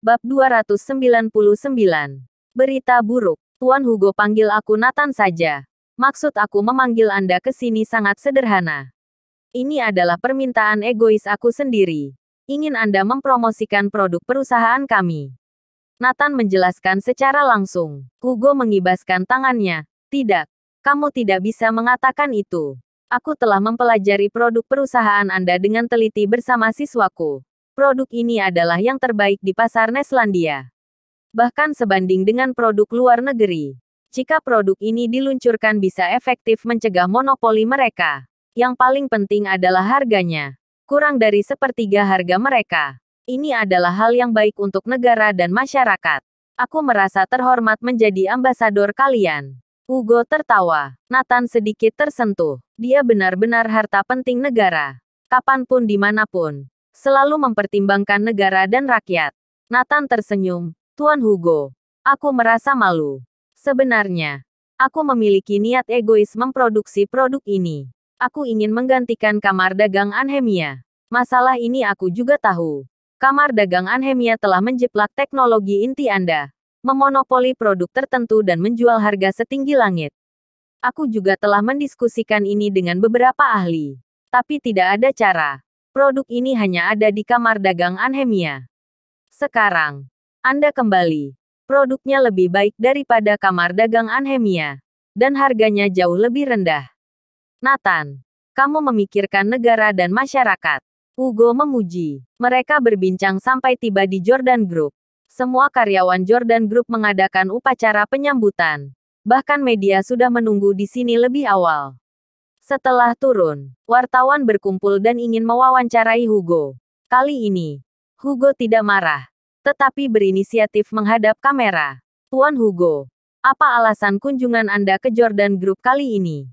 Bab 299. Berita buruk. Tuan Hugo, panggil aku Nathan saja. Maksud aku memanggil Anda ke sini sangat sederhana. Ini adalah permintaan egois aku sendiri. Ingin Anda mempromosikan produk perusahaan kami. Nathan menjelaskan secara langsung. Hugo mengibaskan tangannya. Tidak. Kamu tidak bisa mengatakan itu. Aku telah mempelajari produk perusahaan Anda dengan teliti bersama siswaku. Produk ini adalah yang terbaik di pasar Neslandia. Bahkan sebanding dengan produk luar negeri. Jika produk ini diluncurkan bisa efektif mencegah monopoli mereka. Yang paling penting adalah harganya. Kurang dari sepertiga harga mereka. Ini adalah hal yang baik untuk negara dan masyarakat. Aku merasa terhormat menjadi ambasador kalian. Hugo tertawa. Nathan sedikit tersentuh. Dia benar-benar harta penting negara. Kapanpun dimanapun. Selalu mempertimbangkan negara dan rakyat. Nathan tersenyum. Tuan Hugo, aku merasa malu. Sebenarnya, aku memiliki niat egois memproduksi produk ini. Aku ingin menggantikan kamar dagang Anhemia. Masalah ini aku juga tahu. Kamar dagang Anhemia telah menjiplak teknologi inti Anda, memonopoli produk tertentu dan menjual harga setinggi langit. Aku juga telah mendiskusikan ini dengan beberapa ahli. Tapi tidak ada cara. Produk ini hanya ada di kamar dagang Anhemia. Sekarang, Anda kembali. Produknya lebih baik daripada kamar dagang Anhemia. Dan harganya jauh lebih rendah. Nathan, kamu memikirkan negara dan masyarakat. Hugo memuji. Mereka berbincang sampai tiba di Jordan Group. Semua karyawan Jordan Group mengadakan upacara penyambutan. Bahkan media sudah menunggu di sini lebih awal. Setelah turun, wartawan berkumpul dan ingin mewawancarai Hugo. Kali ini, Hugo tidak marah, tetapi berinisiatif menghadap kamera. Tuan Hugo, apa alasan kunjungan Anda ke Jordan Group kali ini?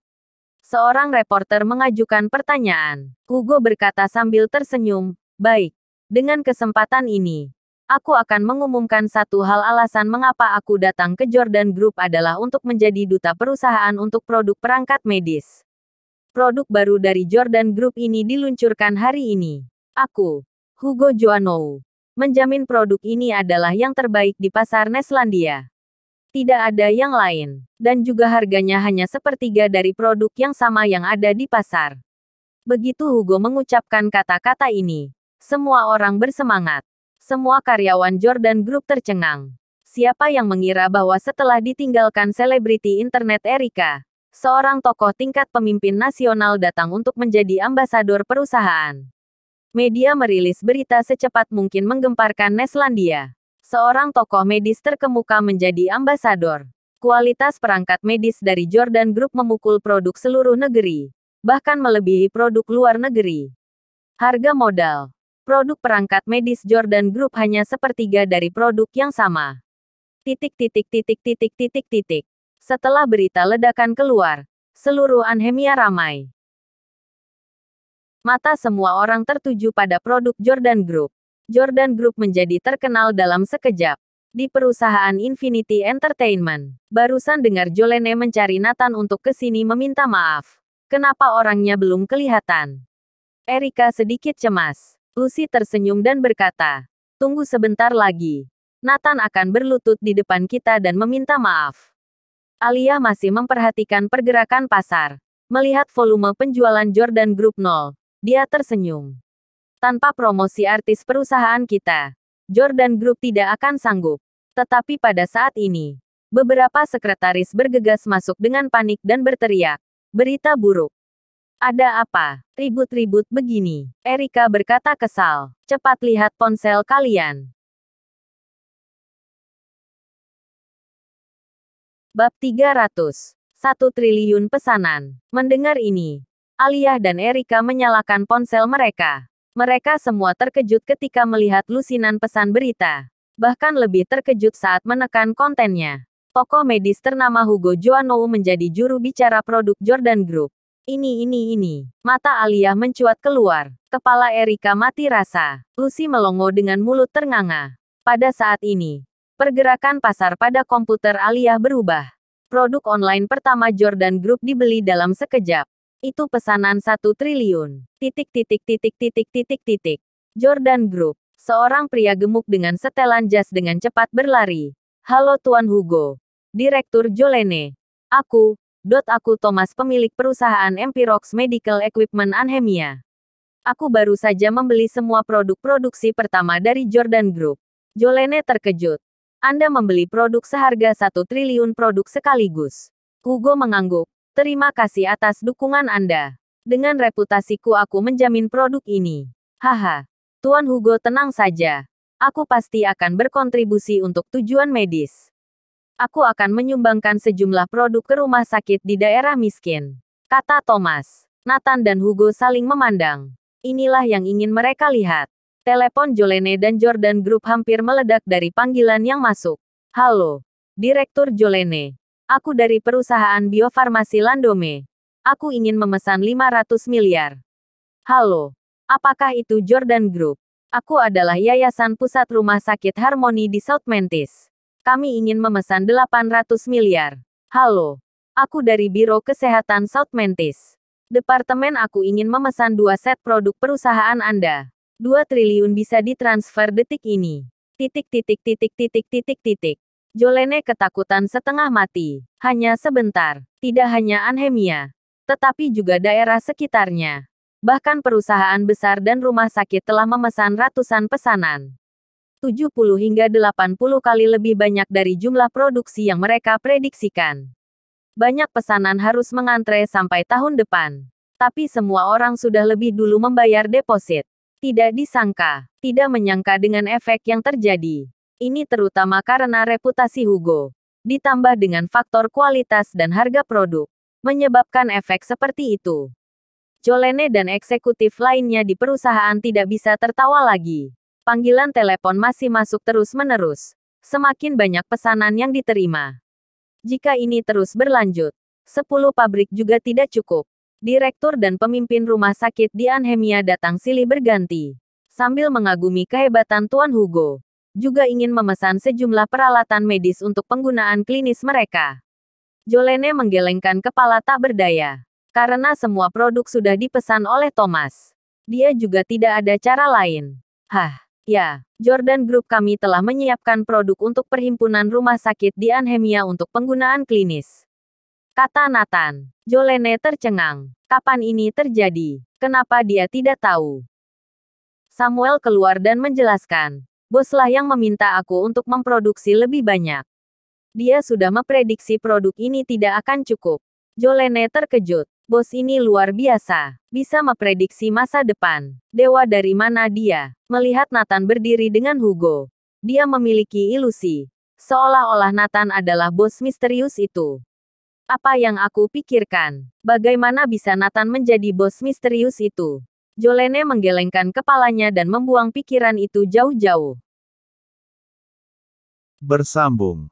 Seorang reporter mengajukan pertanyaan. Hugo berkata sambil tersenyum, baik. Dengan kesempatan ini, aku akan mengumumkan satu hal. Alasan mengapa aku datang ke Jordan Group adalah untuk menjadi duta perusahaan untuk produk perangkat medis. Produk baru dari Jordan Group ini diluncurkan hari ini. Aku, Hugo Joannou, menjamin produk ini adalah yang terbaik di pasar Neslandia. Tidak ada yang lain, dan juga harganya hanya sepertiga dari produk yang sama yang ada di pasar. Begitu Hugo mengucapkan kata-kata ini, semua orang bersemangat. Semua karyawan Jordan Group tercengang. Siapa yang mengira bahwa setelah ditinggalkan selebriti internet Erika, seorang tokoh tingkat pemimpin nasional datang untuk menjadi ambasador perusahaan. Media merilis berita secepat mungkin menggemparkan Neslandia. Seorang tokoh medis terkemuka menjadi ambasador. Kualitas perangkat medis dari Jordan Group memukul produk seluruh negeri. Bahkan melebihi produk luar negeri. Harga modal. Produk perangkat medis Jordan Group hanya sepertiga dari produk yang sama. Setelah berita ledakan keluar, seluruh Anhemia ramai. Mata semua orang tertuju pada produk Jordan Group. Jordan Group menjadi terkenal dalam sekejap. Di perusahaan Infinity Entertainment, barusan dengar Jolene mencari Nathan untuk ke sini meminta maaf. Kenapa orangnya belum kelihatan? Erika sedikit cemas. Lucy tersenyum dan berkata, tunggu sebentar lagi. Nathan akan berlutut di depan kita dan meminta maaf. Alia masih memperhatikan pergerakan pasar. Melihat volume penjualan Jordan Group nol, dia tersenyum. Tanpa promosi artis perusahaan kita, Jordan Group tidak akan sanggup. Tetapi pada saat ini, beberapa sekretaris bergegas masuk dengan panik dan berteriak, berita buruk. Ada apa? Ribut-ribut begini. Erika berkata kesal. Cepat lihat ponsel kalian. Bab 300. 1 triliun pesanan. Mendengar ini, Alia dan Erika menyalakan ponsel mereka. Mereka semua terkejut ketika melihat lusinan pesan berita. Bahkan lebih terkejut saat menekan kontennya. Tokoh medis ternama Hugo Joannou menjadi juru bicara produk Jordan Group. Ini. Mata Alia mencuat keluar. Kepala Erika mati rasa. Lucy melongo dengan mulut ternganga. Pada saat ini, pergerakan pasar pada komputer Alia berubah. Produk online pertama Jordan Group dibeli dalam sekejap. Itu pesanan 1 triliun. Jordan Group. Seorang pria gemuk dengan setelan jas dengan cepat berlari. Halo Tuan Hugo. Direktur Jolene. Aku Thomas, pemilik perusahaan Empirox Medical Equipment Anhemia. Aku baru saja membeli semua produk produksi pertama dari Jordan Group. Jolene terkejut. Anda membeli produk seharga 1 triliun produk sekaligus. Hugo mengangguk. Terima kasih atas dukungan Anda. Dengan reputasiku aku menjamin produk ini. Haha. Tuan Hugo, tenang saja. Aku pasti akan berkontribusi untuk tujuan medis. Aku akan menyumbangkan sejumlah produk ke rumah sakit di daerah miskin, kata Thomas. Nathan dan Hugo saling memandang. Inilah yang ingin mereka lihat. Telepon Jolene dan Jordan Group hampir meledak dari panggilan yang masuk. Halo, Direktur Jolene. Aku dari perusahaan biofarmasi Landome. Aku ingin memesan 500 miliar. Halo. Apakah itu Jordan Group? Aku adalah Yayasan Pusat Rumah Sakit Harmony di South Memphis. Kami ingin memesan 800 miliar. Halo. Aku dari Biro Kesehatan South Memphis. Departemen aku ingin memesan 2 set produk perusahaan Anda. 2 triliun bisa ditransfer detik ini. Jolene ketakutan setengah mati. Hanya sebentar. Tidak hanya Anhemia, tetapi juga daerah sekitarnya. Bahkan perusahaan besar dan rumah sakit telah memesan ratusan pesanan. 70 hingga 80 kali lebih banyak dari jumlah produksi yang mereka prediksikan. Banyak pesanan harus mengantre sampai tahun depan. Tapi semua orang sudah lebih dulu membayar deposit. Tidak disangka, tidak menyangka dengan efek yang terjadi. Ini terutama karena reputasi Hugo. Ditambah dengan faktor kualitas dan harga produk. Menyebabkan efek seperti itu. Jolene dan eksekutif lainnya di perusahaan tidak bisa tertawa lagi. Panggilan telepon masih masuk terus-menerus. Semakin banyak pesanan yang diterima. Jika ini terus berlanjut, 10 pabrik juga tidak cukup. Direktur dan pemimpin rumah sakit di Anhemia datang silih berganti. Sambil mengagumi kehebatan Tuan Hugo. Juga ingin memesan sejumlah peralatan medis untuk penggunaan klinis mereka. Jolene menggelengkan kepala tak berdaya. Karena semua produk sudah dipesan oleh Thomas. Dia juga tidak ada cara lain. Ya, Jordan Group kami telah menyiapkan produk untuk perhimpunan rumah sakit di Anhemia untuk penggunaan klinis. Kata Nathan. Jolene tercengang. Kapan ini terjadi? Kenapa dia tidak tahu? Samuel keluar dan menjelaskan. Boslah yang meminta aku untuk memproduksi lebih banyak. Dia sudah memprediksi produk ini tidak akan cukup. Jolene terkejut. Bos ini luar biasa. Bisa memprediksi masa depan. Dewa dari mana dia? Melihat Nathan berdiri dengan Hugo. Dia memiliki ilusi. Seolah-olah Nathan adalah bos misterius itu. Apa yang aku pikirkan? Bagaimana bisa Nathan menjadi bos misterius itu? Jolene menggelengkan kepalanya dan membuang pikiran itu jauh-jauh. Bersambung.